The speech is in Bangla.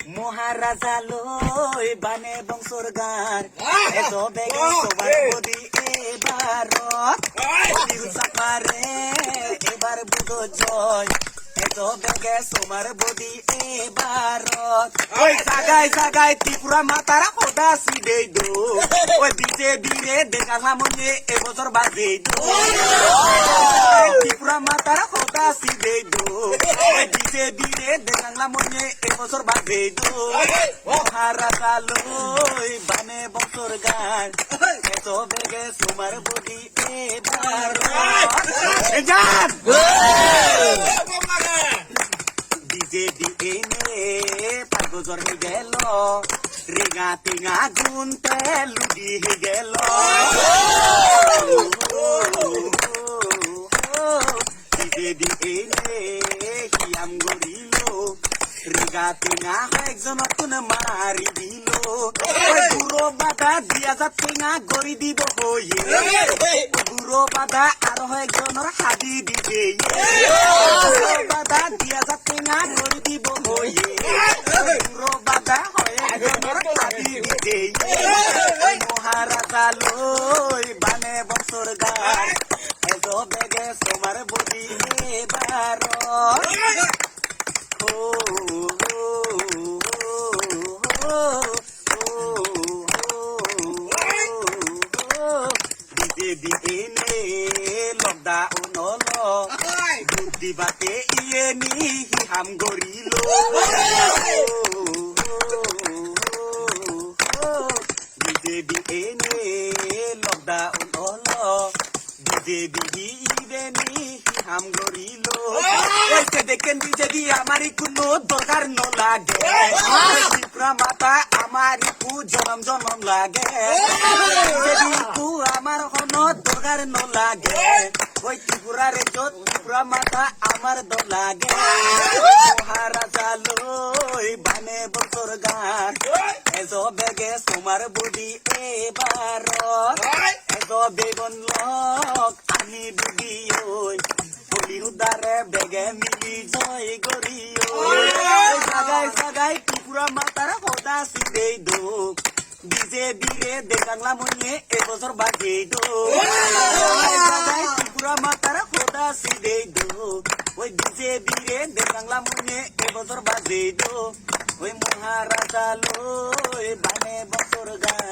মহারাজা লই বানে বংশর গান এত বেগে সবার বদি এবার চাপারে এবার বুঝো জয় এত বেগে সবার বদি এবার ওই জাগায় জাগায় ত্রিপুরা মাতারা খোদা সিদে দো ওই বিজেপি রে দেখালাম এবছর বাজে দো ত্রিপুরা মাতারা খোদা সিদে দো ওই বিজেপি রে দেখালাম এবছর বাজে দো মহারাজা লই বানে বংশর গান এত বেগে তোমার বদি এবার গান বিজেপি এনে পাগজর হয়ে গেল রেগা টেঙা গুনতে লুডি হয়ে গেল বিজেপি এনে হিয়াম গড়িল রেগা টেঙা একজনক কোন মারি দিল বুড়ো বাধা ২০০০ টেঙা গড়ি দিব হয়ে বুড়ো বাধা আরো একজনের হাদি দিবে বাধা ২০০০ টেঙা গড়ি দিব হয়ে বুড়ো বাধা হয় একজনের হাদি দিবে মহারাজা লই বানে বংশর গান এজ বেগে তোমার বদি এবার বিজেপি লকডাউন বুদ্ধি বাতে ইয়ে নি হাম গরিল বিজেপি লকডাউন বিজেপি ইয়ে নি হাম গরিল দেখেন বিজেপি আমারই কোনো দরকার ন লাগে ত্রিপুরা মাতা আমারই কু জনম জনম লাগে বিজেপি আমার কোনো দরকার ন লাগে ওই ত্রিপুরা রে ত্রিপুরা মাতা আমার দ লাগে মহারাজা লই বানে বছর গান এজ বেগে তোমার বুদ্ধি এবার এজ বেগন লক আমি বুদ্ধি ওই হলিউদারে বেগে মিলি জয় গরিও জাগায় জাগায় ত্রিপুরা মাতার খোদা সিদে দো বিজেপি রে দেখালাম এবছর বাজে দো জাগায় ত্রিপুরা মাতার খোদা সিদে দো ওই বিজেপি রে দেখালাম এবছর বাজে দো ওই মহারাজা লই বানে বছর গান